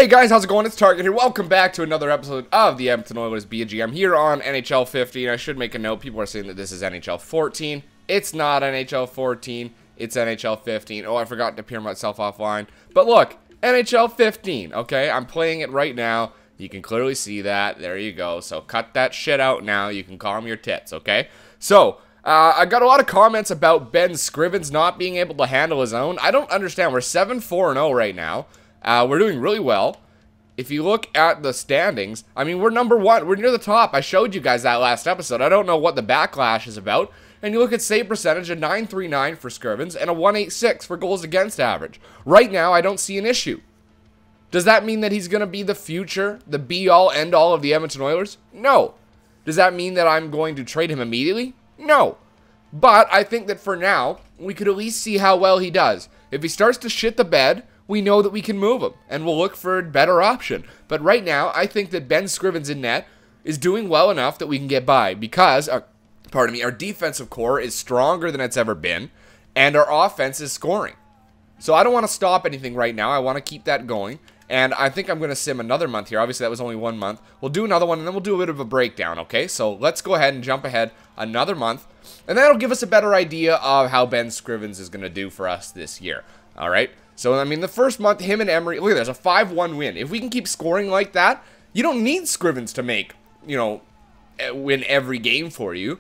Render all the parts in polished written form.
Hey guys, how's it going? It's Target here. Welcome back to another episode of the Edmonton Oilers BG. I'm here on NHL 15. I should make a note. People are saying that this is NHL 14. It's not NHL 14. It's NHL 15. Oh, I forgot to appear myself offline. But look, NHL 15, okay? I'm playing it right now. You can clearly see that. There you go. So cut that shit out now. You can calm your tits, okay? So, I got a lot of comments about Ben Scrivens not being able to handle his own. I don't understand. We're 7-4-0 right now. We're doing really well. If you look at the standings, I mean, we're number one. We're near the top. I showed you guys that last episode. I don't know what the backlash is about. And you look at save percentage, a .939 for Scrivens and a .186 for goals against average. Right now, I don't see an issue. Does that mean that he's going to be the future, the be-all, end-all of the Edmonton Oilers? No. Does that mean that I'm going to trade him immediately? No. But I think that for now, we could at least see how well he does. If he starts to shit the bed, we know that we can move him, and we'll look for a better option. But right now, I think that Ben Scrivens in net is doing well enough that we can get by because, our defensive core is stronger than it's ever been, and our offense is scoring. So I don't want to stop anything right now. I want to keep that going, and I think I'm going to sim another month here. Obviously, that was only 1 month. We'll do another one, and then we'll do a bit of a breakdown, okay? So let's go ahead and jump ahead another month, and that'll give us a better idea of how Ben Scrivens is going to do for us this year, all right? So, I mean, the first month, him and Emery, look at this, a 5-1 win. If we can keep scoring like that, you don't need Scrivens to make, you know, win every game for you.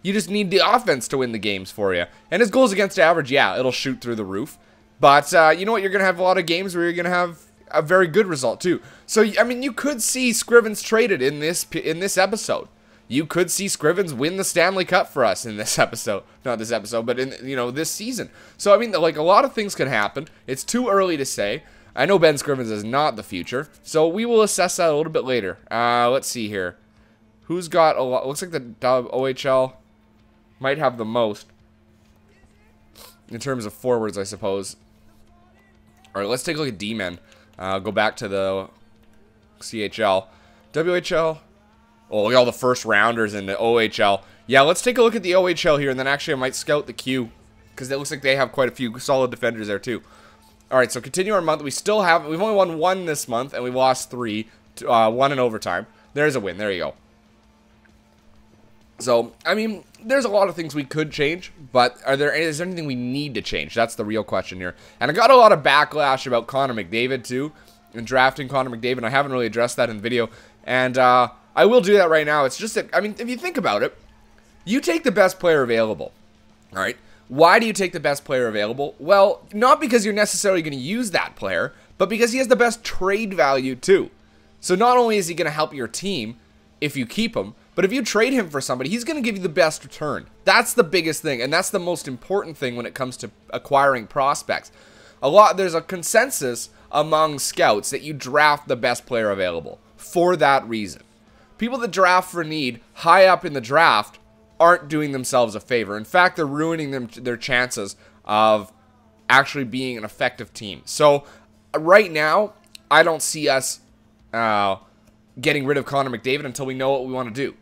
You just need the offense to win the games for you. And his goals against average, yeah, it'll shoot through the roof. But, you know what, you're going to have a lot of games where you're going to have a very good result, too. So, I mean, you could see Scrivens traded in this episode. You could see Scrivens win the Stanley Cup for us in this episode. Not this episode, but in, you know, this season. So, I mean, like, a lot of things could happen. It's too early to say. I know Ben Scrivens is not the future. So, we will assess that a little bit later. Let's see here. Who's got a lot? Looks like the OHL might have the most. In terms of forwards, I suppose. Alright, let's take a look at D-men. Go back to the CHL. WHL. Oh, look at all the first rounders in the OHL. Yeah, let's take a look at the OHL here, and then actually I might scout the Q, because it looks like they have quite a few solid defenders there too. All right, so continue our month. We've only won 1 this month, and we lost 3, 1 in overtime. There's a win. There you go. So, I mean, there's a lot of things we could change, but is there anything we need to change? That's the real question here. And I got a lot of backlash about Connor McDavid too, and drafting Connor McDavid. I haven't really addressed that in the video, and I will do that right now. It's just that, I mean, if you think about it, you take the best player available, all right? Why do you take the best player available? Well, not because you're necessarily going to use that player, but because he has the best trade value too. So not only is he going to help your team if you keep him, but if you trade him for somebody, he's going to give you the best return. That's the biggest thing, and that's the most important thing when it comes to acquiring prospects. There's a consensus among scouts that you draft the best player available for that reason. People that draft for need high up in the draft aren't doing themselves a favor. In fact, they're ruining their chances of actually being an effective team. So, right now, I don't see us getting rid of Connor McDavid until we know what we want to do.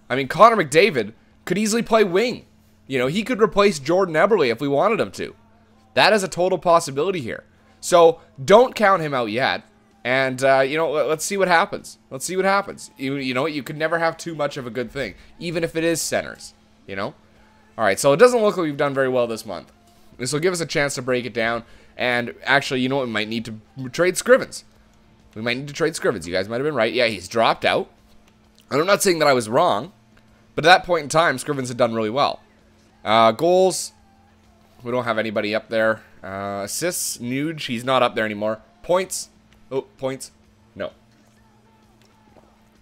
I mean, Connor McDavid could easily play wing. You know, he could replace Jordan Eberle if we wanted him to. That is a total possibility here. So, don't count him out yet. And, you know, let's see what happens. Let's see what happens. You know, you could never have too much of a good thing, even if it is centers, you know? All right, so it doesn't look like we've done very well this month. This will give us a chance to break it down. And, actually, you know what? We might need to trade Scrivens. We might need to trade Scrivens. You guys might have been right. Yeah, he's dropped out. And I'm not saying that I was wrong, but at that point in time, Scrivens had done really well. Goals, we don't have anybody up there. Assists, Nuge, he's not up there anymore. Points. Oh, points. No.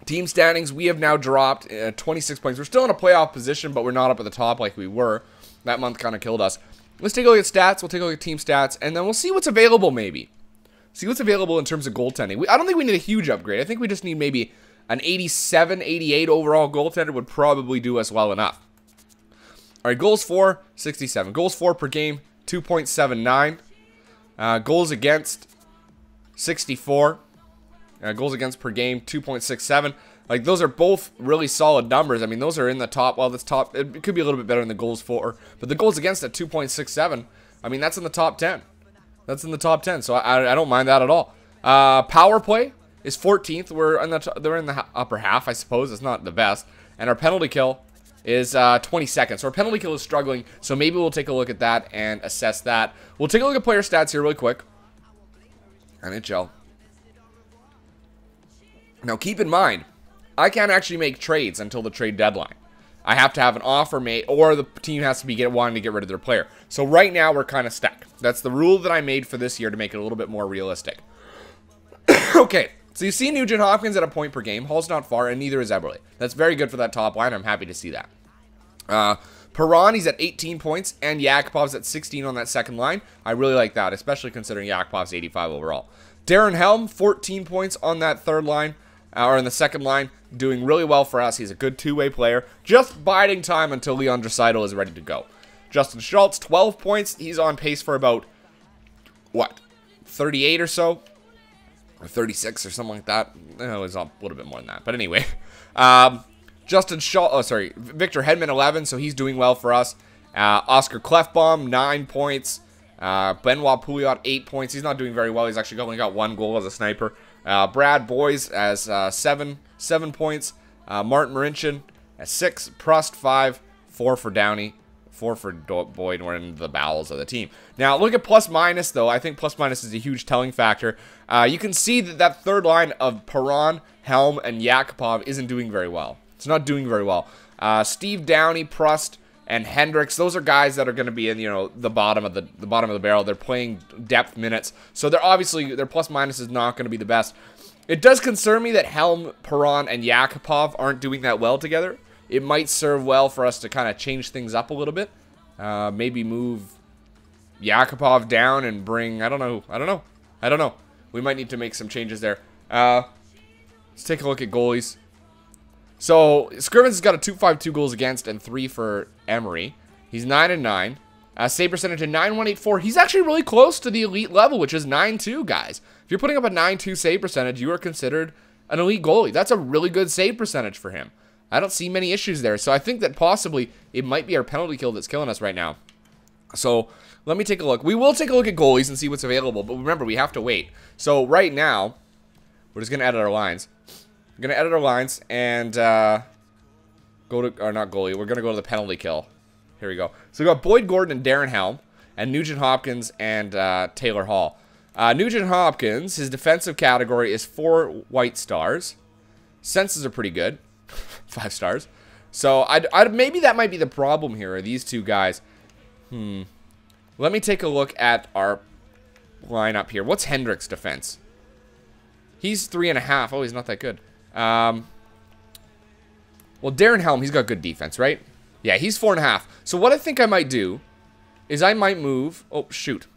Team standings, we have now dropped 26 points. We're still in a playoff position, but we're not up at the top like we were. That month kind of killed us. Let's take a look at stats. We'll take a look at team stats, and then we'll see what's available maybe. See what's available in terms of goaltending. I don't think we need a huge upgrade. I think we just need maybe an 87, 88 overall goaltender would probably do us well enough. All right, goals for, 67. Goals for per game, 2.79. Goals against, 64. Goals against per game, 2.67. Like, those are both really solid numbers. I mean, those are in the top. Well, that's top. It could be a little bit better than the goals for. But the goals against at 2.67, I mean, that's in the top 10. That's in the top 10, so I don't mind that at all. Power play is 14th. They're in the upper half, I suppose. It's not the best. And our penalty kill is 22nd. So our penalty kill is struggling. So maybe we'll take a look at that and assess that. We'll take a look at player stats here really quick. NHL. Now keep in mind, I can't actually make trades until the trade deadline. I have to have an offer made, or the team has to be wanting to get rid of their player. So right now we're kind of stuck. That's the rule that I made for this year to make it a little bit more realistic. Okay, so you see Nugent Hopkins at a point per game. Hall's not far, and neither is Eberle. That's very good for that top line. I'm happy to see that. Perron, he's at 18 points, and Yakupov's at 16 on that second line. I really like that, especially considering Yakupov's 85 overall. Darren Helm, 14 points on that third line, or in the second line, doing really well for us. He's a good two-way player, just biding time until Leon Draisaitl is ready to go. Justin Schultz, 12 points. He's on pace for about, what, 38 or so? Or 36 or something like that. No, it's a little bit more than that. But anyway, Victor Hedman, 11, so he's doing well for us. Oscar Clefbaum, 9 points. Benoit Pouliot, 8 points. He's not doing very well. He's actually only got 1 goal as a sniper. Brad Boys as 7 points. Martin Marincin at 6. Prust, 5. 4 for Downey. 4 for Boyd. We're in the bowels of the team. Now, look at plus-minus, though. I think plus-minus is a huge telling factor. You can see that third line of Perron, Helm, and Yakupov isn't doing very well. It's not doing very well. Steve Downey, Prust, and Hendricks, those are guys that are going to be in, the bottom of the barrel. They're playing depth minutes, so they're obviously their plus minus is not going to be the best. It does concern me that Helm, Perron, and Yakupov aren't doing that well together. It might serve well for us to kind of change things up a little bit. Maybe move Yakupov down and bring, I don't know. We might need to make some changes there. Let's take a look at goalies. So, Scrivens has got a 2.52 goals against and 3 for Emery. He's 9-9. Save percentage of 9.184. He's actually really close to the elite level, which is 9.2, guys. If you're putting up a 9.2 save percentage, you are considered an elite goalie. That's a really good save percentage for him. I don't see many issues there. So, I think that possibly it might be our penalty kill that's killing us right now. So, let me take a look. We will take a look at goalies and see what's available. But remember, we have to wait. So, right now, we're just going to edit our lines. We're going to edit our lines and go to, or not goalie, we're going to go to the penalty kill. Here we go. So we got Boyd Gordon and Darren Helm, and Nugent Hopkins and Taylor Hall. Nugent Hopkins, his defensive category is 4 white stars. Senses are pretty good. 5 stars. So maybe that might be the problem here, are these two guys. Let me take a look at our lineup here. What's Hendricks' defense? He's 3.5. Oh, he's not that good. Well, Darren Helm, he's got good defense, right? Yeah, he's 4.5. So what I think I might do is I might move. Oh, shoot.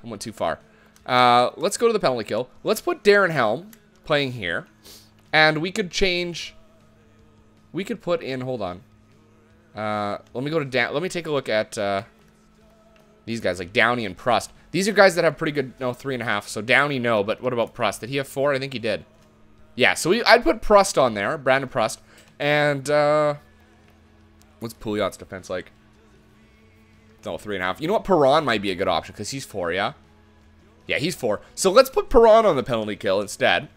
I went too far. Let's go to the penalty kill. Let's put Darren Helm playing here. And we could change. We could put in, hold on. Let me go to let me take a look at these guys like Downey and Prust. These are guys that have pretty good, no, 3.5. So Downey, no, but what about Prust? Did he have 4? I think he did. Yeah, so I'd put Prust on there, Brandon Prust. And, what's Pouliot's defense like? No, 3.5. You know what? Perron might be a good option, because he's 4, yeah? Yeah, he's 4. So let's put Perron on the penalty kill instead.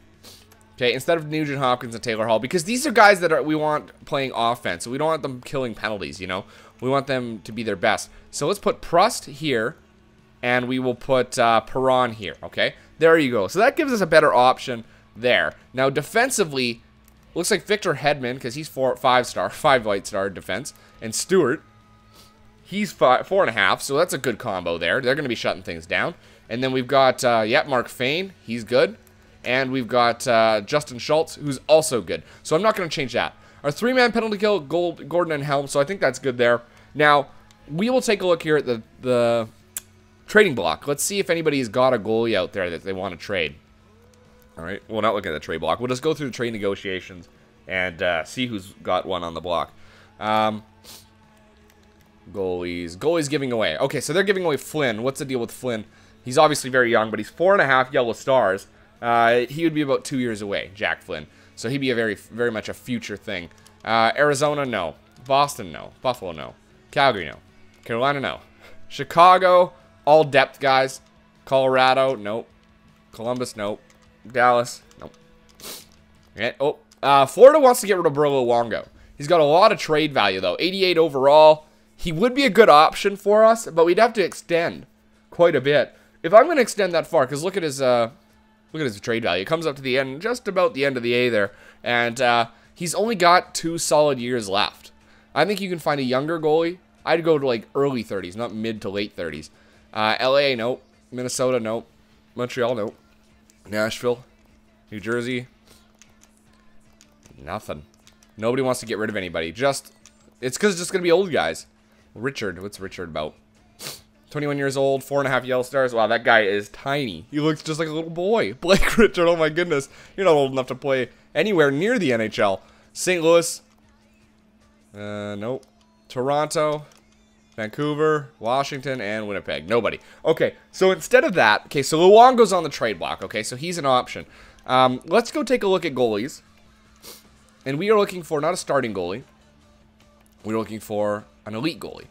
Okay, instead of Nugent Hopkins and Taylor Hall, because these are guys that we want playing offense. So we don't want them killing penalties, you know? We want them to be their best. So let's put Prust here, and we will put Perron here, okay? There you go. So that gives us a better option there. Now, defensively, looks like Victor Hedman, because he's 5 white star defense, and Stewart, he's 4.5, so that's a good combo there. They're going to be shutting things down. And then we've got, Mark Fane, he's good. And we've got Justin Schultz, who's also good. So I'm not going to change that. Our 3-man penalty kill, Gordon and Helm, so I think that's good there. Now, we will take a look here at the trading block. Let's see if anybody's got a goalie out there that they want to trade. All right, we'll not look at the trade block. We'll just go through the trade negotiations and see who's got one on the block. Goalies giving away. Okay, so they're giving away Flynn. What's the deal with Flynn? He's obviously very young, but he's 4.5 yellow stars. He would be about 2 years away, Jack Flynn. So he'd be a very much a future thing. Arizona, no. Boston, no. Buffalo, no. Calgary, no. Carolina, no. Chicago, all depth guys. Colorado, nope. Columbus, nope. Dallas. Nope. Okay. Oh, Florida wants to get rid of Burlo Longo. He's got a lot of trade value, though. 88 overall. He would be a good option for us, but we'd have to extend quite a bit. If I'm going to extend that far, because look at his trade value. It comes up to the end, just about the end of the A there, and he's only got 2 solid years left. I think you can find a younger goalie. I'd go to like early 30s, not mid to late 30s. LA, nope. Minnesota, nope. Montreal, nope. Nashville, New Jersey, nothing. Nobody wants to get rid of anybody. It's because it's just going to be old guys. Richard, what's Richard about? 21 years old, 4.5 yellow stars. Wow, that guy is tiny. He looks just like a little boy. Blake Richard, oh my goodness. You're not old enough to play anywhere near the NHL. St. Louis. Nope. Toronto. Vancouver. Washington. And Winnipeg. Nobody. Okay, so instead of that, okay, so Luongo's on the trade block. Okay, so he's an option. Let's go take a look at goalies. And we are looking for not a starting goalie. We're looking for an elite goalie.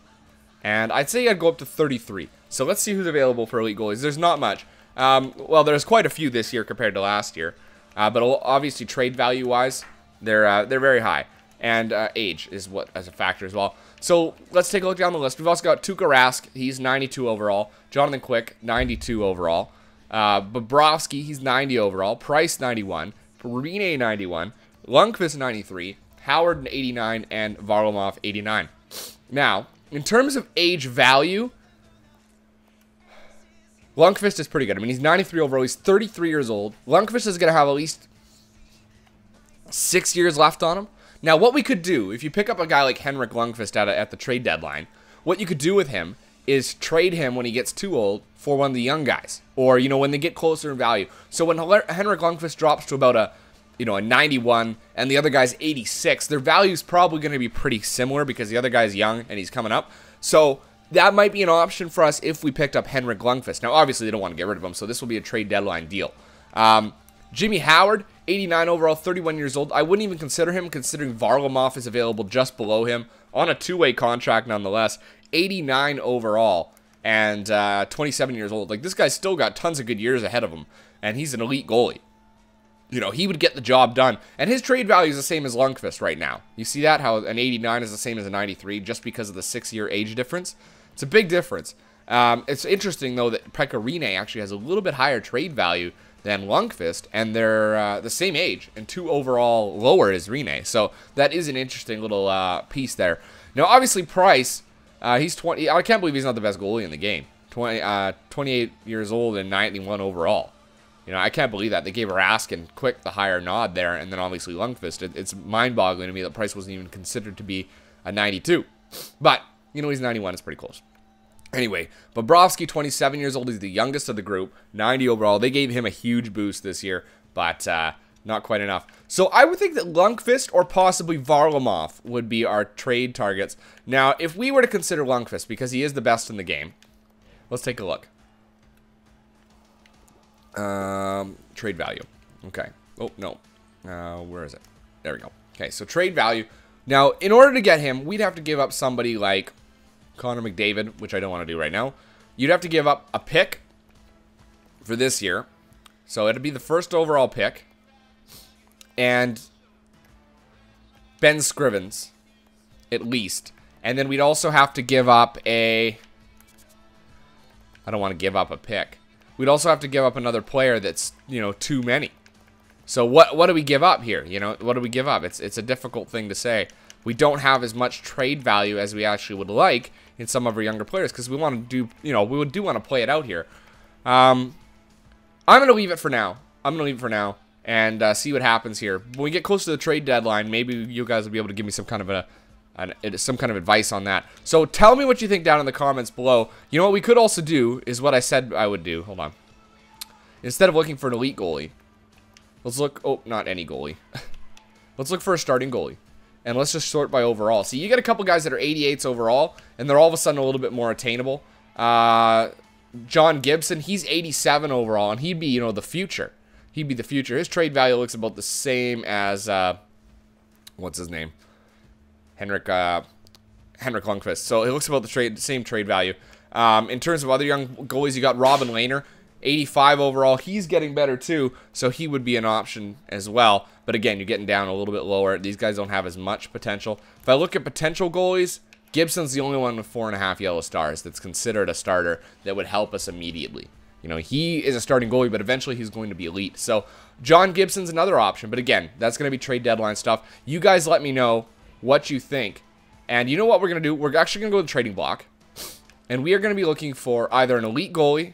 And I'd say I'd go up to 33. So let's see who's available for elite goalies. There's not much. Well, there's quite a few this year compared to last year. But obviously trade value-wise, they're very high. And age is as a factor as well. So let's take a look down the list. We've also got Tuukka Rask. He's 92 overall. Jonathan Quick, 92 overall. Bobrovsky, he's 90 overall. Price, 91. Rene, 91. Lundqvist, 93. Howard, 89. And Varlamov, 89. Now, in terms of age value, Lundqvist is pretty good. I mean, he's 93 overall. He's 33 years old. Lundqvist is going to have at least 6 years left on him. Now, what we could do, if you pick up a guy like Henrik Lundqvist at the trade deadline, what you could do with him is trade him when he gets too old for one of the young guys. Or, you know, when they get closer in value. So when Henrik Lundqvist drops to about a 91, and the other guy's 86, their value's probably going to be pretty similar because the other guy's young and he's coming up. So that might be an option for us if we picked up Henrik Lundqvist. Now, obviously, they don't want to get rid of him, so this will be a trade deadline deal. Jimmy Howard, 89 overall, 31 years old. I wouldn't even consider him, considering Varlamov is available just below him on a 2-way contract nonetheless. 89 overall and 27 years old. Like, this guy's still got tons of good years ahead of him, and he's an elite goalie. You know, he would get the job done. And his trade value is the same as Lundqvist right now. You see that? How an 89 is the same as a 93 just because of the 6-year age difference? It's a big difference. It's interesting, though, that Pekka Rinne actually has a little bit higher trade value than Lundqvist, and they're the same age, and 2 overall lower is Rinne. So that is an interesting little piece there. Now, obviously, Price, he's 20. I can't believe he's not the best goalie in the game. 28 years old and 91 overall. You know, I can't believe that. They gave Rask and Quick the higher nod there, and then obviously Lundqvist. It's mind-boggling to me that Price wasn't even considered to be a 92. But, you know, he's 91. It's pretty close. Anyway, Bobrovsky, 27 years old. He's the youngest of the group, 90 overall. They gave him a huge boost this year, but not quite enough. So I would think that Lundqvist or possibly Varlamov would be our trade targets. Now, if we were to consider Lundqvist, because he is the best in the game, let's take a look. Trade value. Okay. Oh, no. Where is it? There we go. Okay, so trade value. Now, in order to get him, we'd have to give up somebody like Connor McDavid, which I don't want to do right now. You'd have to give up a pick for this year. So it'd be the first overall pick. And Ben Scrivens, at least. And then we'd also have to give up a... I don't want to give up a pick. We'd also have to give up another player that's, you know, too many. So what do we give up here? You know, what do we give up? It's a difficult thing to say. We don't have as much trade value as we actually would like in some of our younger players because we want to do, you know, we do want to play it out here. I'm going to leave it for now. And see what happens here. When we get close to the trade deadline, maybe you guys will be able to give me some kind of advice on that. So tell me what you think down in the comments below. You know what we could also do is what I said I would do. Hold on. Instead of looking for an elite goalie, let's look... Oh, not any goalie. Let's look for a starting goalie. And let's just sort by overall. See, you get a couple guys that are 88s overall, and they're all of a sudden a little bit more attainable. John Gibson, he's 87 overall, and he'd be, you know, the future. He'd be the future. His trade value looks about the same as... what's his name? Henrik Lundqvist. So it looks about the same trade value. In terms of other young goalies, you got Robin Lehner. 85 overall. He's getting better too, so he would be an option as well. But again, you're getting down a little bit lower. These guys don't have as much potential. If I look at potential goalies, Gibson's the only one with 4.5 yellow stars that's considered a starter that would help us immediately. You know, he is a starting goalie, but eventually he's going to be elite. So John Gibson's another option. But again, that's going to be trade deadline stuff. You guys let me know what you think. And you know what we're going to do? We're actually going to go to the trading block. And we are going to be looking for either an elite goalie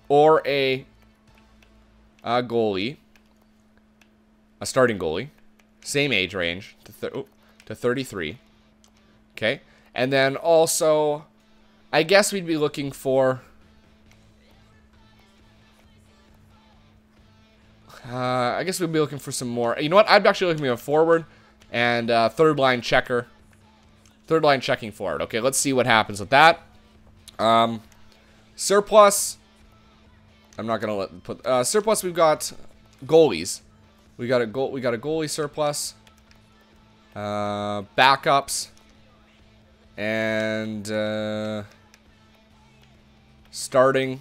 or a goalie, a starting goalie, same age range to 33. Okay, and then also, I guess we'd be looking for, I guess we'd be looking for some more. You know what? I'd actually looking for a forward and third line checker, third line checking forward. Okay, let's see what happens with that. Surplus. I'm not gonna put surplus. We've got goalies. We got a goalie surplus. Backups. And starting.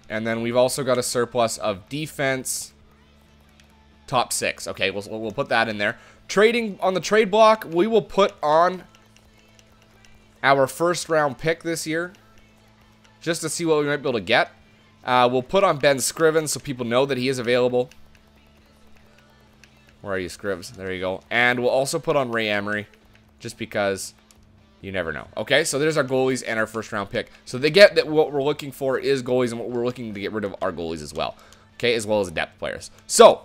And then we've also got a surplus of defense. Top 6. Okay, we'll put that in there. Trading on the trade block, we will put on our first round pick this year, just to see what we might be able to get. We'll put on Ben Scrivens so people know that he is available. Where are you, Scrivs? There you go. And we'll also put on Ray Emery, just because you never know. Okay, so there's our goalies and our first round pick. So they get that what we're looking for is goalies, and what we're looking to get rid of are goalies as well. Okay, as well as depth players. So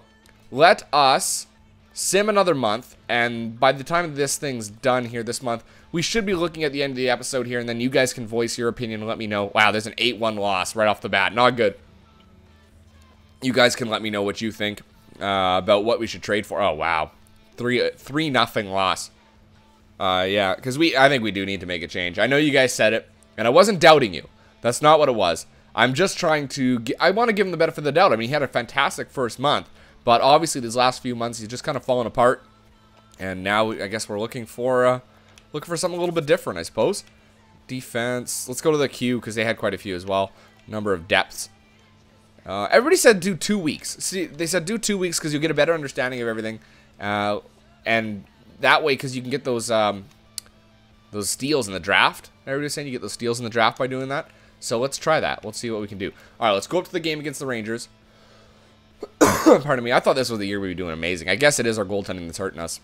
let us sim another month, and by the time this thing's done here this month, we should be looking at the end of the episode here, and then you guys can voice your opinion and let me know. Wow, there's an 8-1 loss right off the bat. Not good. You guys can let me know what you think about what we should trade for. Oh, wow. 3-0 loss. Yeah, because I think we do need to make a change. I know you guys said it, and I wasn't doubting you. That's not what it was. I'm just trying to... I want to give him the benefit of the doubt. I mean, he had a fantastic first month, but obviously these last few months, he's just kind of fallen apart. And now I guess we're looking for something a little bit different, I suppose. Defense. Let's go to the queue because they had quite a few as well. Number of depths. Everybody said do 2 weeks. See, they said do 2 weeks because you get a better understanding of everything, and that way because you can get those steals in the draft. Everybody's saying you get those steals in the draft by doing that. So let's try that. Let's see what we can do. All right, let's go up to the game against the Rangers. Pardon me. I thought this was the year we were doing amazing. I guess it is our goaltending that's hurting us.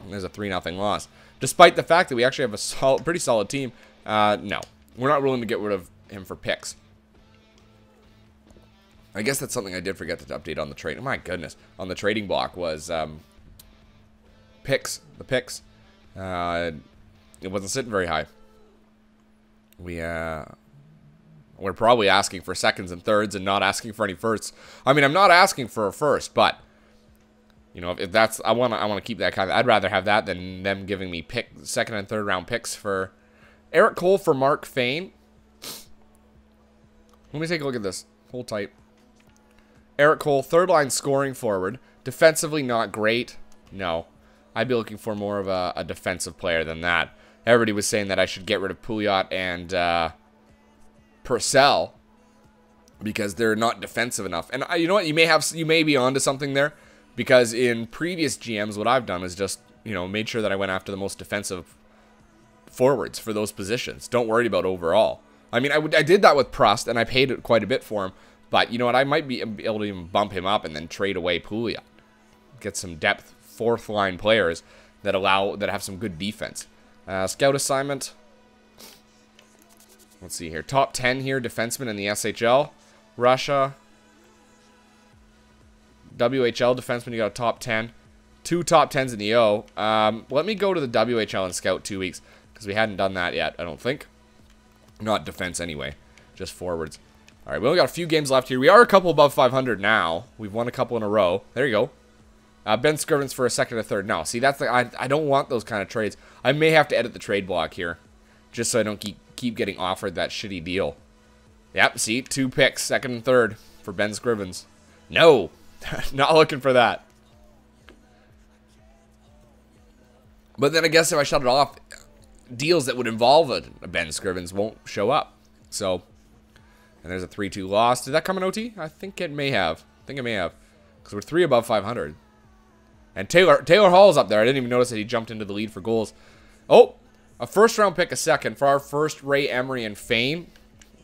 There's a 3-0 loss. Despite the fact that we actually have a pretty solid team. No. We're not willing to get rid of him for picks. I guess that's something I did forget to update on the trade. Oh my goodness. On the trading block was picks. The picks. It wasn't sitting very high. We're probably asking for seconds and thirds and not asking for any firsts. I mean, I'm not asking for a first, but you know, if that's I want to keep that kind of. I'd rather have that than them giving me second and third round picks for Eric Cole for Mark Fane. Let me take a look at this. Hold tight. Eric Cole, third line scoring forward. Defensively not great. No. I'd be looking for more of a defensive player than that. Everybody was saying that I should get rid of Pouliot and Purcell because they're not defensive enough. And you know what? You may be onto something there, because in previous GMs, what I've done is just, you know, made sure that I went after the most defensive forwards for those positions. Don't worry about overall. I mean, I did that with Prost, and I paid quite a bit for him. But you know what? I might be able to even bump him up and then trade away Pouliot. Get some depth, fourth line players that have some good defense. Scout assignment. Let's see here. Top 10 here, defenseman in the SHL. Russia. WHL defenseman, you got a top 10. 2 top 10s in the O. Let me go to the WHL and scout 2 weeks, because we hadn't done that yet, I don't think. Not defense anyway, just forwards. All right, we only got a few games left here. We are a couple above 500 now. We've won a couple in a row. There you go. Ben Scrivens for a second or third. No, see, that's the I don't want those kind of trades. I may have to edit the trade block here, just so I don't keep getting offered that shitty deal. Yep, see, 2 picks, second and third for Ben Scrivens. No, not looking for that. But then I guess if I shut it off, deals that would involve a Ben Scrivens won't show up. So And there's a 3-2 loss. Did that come in OT? I think it may have. Because we're 3 above 500. And Taylor Hall's up there. I didn't even notice that he jumped into the lead for goals. Oh, a first-round pick, a second for our first Ray Emery and Fane.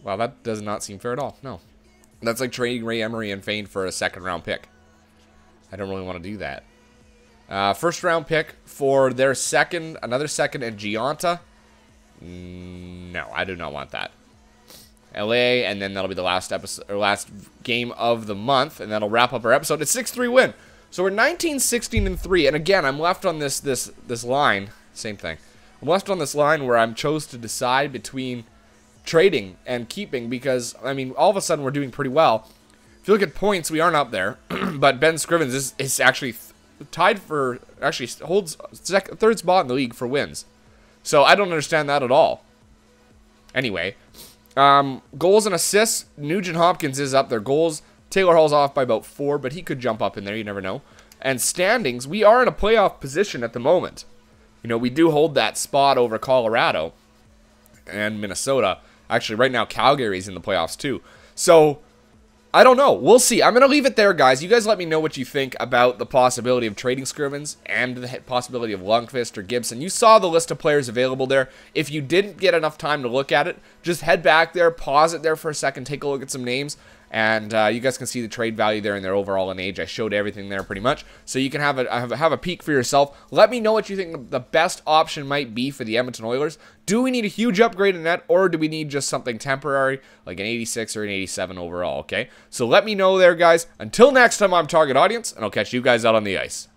Wow, that does not seem fair at all. No. That's like trading Ray Emery and Fane for a second-round pick. I don't really want to do that. First-round pick for their second, another second, and Gianta. No, I do not want that. LA, and then that'll be the last episode, or last game of the month, and that'll wrap up our episode. It's 6-3 win. So we're 19-16-3, and again, I'm left on this line. Same thing. I'm left on this line where I'm chose to decide between trading and keeping because, I mean, all of a sudden we're doing pretty well. If you look at points, we aren't up there, but Ben Scrivens is actually tied for, actually holds third spot in the league for wins. So I don't understand that at all. Anyway, goals and assists, Nugent Hopkins is up there. Goals, Taylor Hall's off by about 4, but he could jump up in there, you never know. And standings, we are in a playoff position at the moment. You know, we do hold that spot over Colorado and Minnesota. Actually, right now, Calgary's in the playoffs too. So, I don't know. We'll see. I'm going to leave it there, guys. You guys let me know what you think about the possibility of trading Scrivens and the possibility of Lundqvist or Gibson. You saw the list of players available there. If you didn't get enough time to look at it, just head back there, pause it there for a second, take a look at some names, and you guys can see the trade value there and their overall in age. I showed everything there pretty much, so you can have a peek for yourself. Let me know what you think the best option might be for the Edmonton Oilers. Do we need a huge upgrade in net, or do we need just something temporary, like an 86 or an 87 overall, okay? So let me know there, guys. Until next time, I'm Target Audience, and I'll catch you guys out on the ice.